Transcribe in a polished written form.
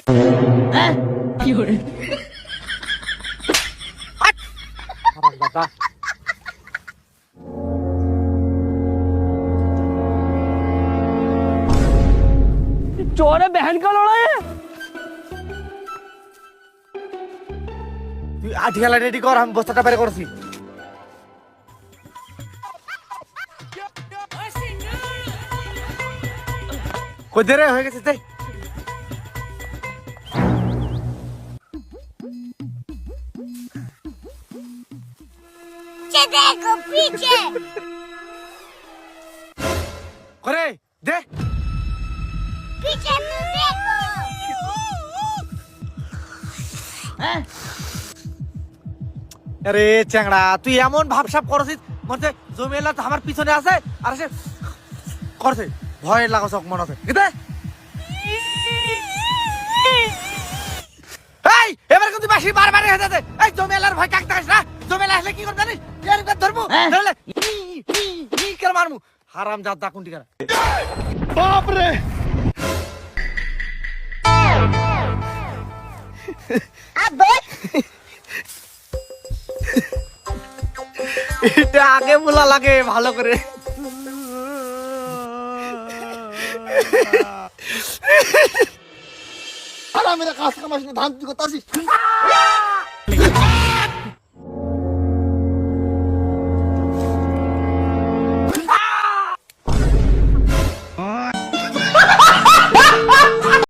কি করে দাদা चोरे बहन का लड़ा है তুই আঠিয়ালা রেডি কর আমি বস্তাটা বের করছি কই দে রে হয়ে গেছে তাই देखो पीछे করে দে पीछे मुंह देखो আরে চ্যাংড়া তুই এমন ভাবসাব করছিস মনে জমিলা তো আমার পিছনে আছে আর সে করছে ভয় লাগাছ মনে আছে দে এই এবার কিন্তু বেশি বারবার হয়ে যাচ্ছে এই জমিলার ভয় কাকতে আসে না জমিলা আসলে কি করবে জানিস এর উপর ধরবো ধরলে ই কর মারমু হারাম জাদা কুন্টি করা বাপ রে अबे এটা আগে বলা লাগে ভালো করে আরে মেরা কাজ কামাস না ধান তুই করতে আসিস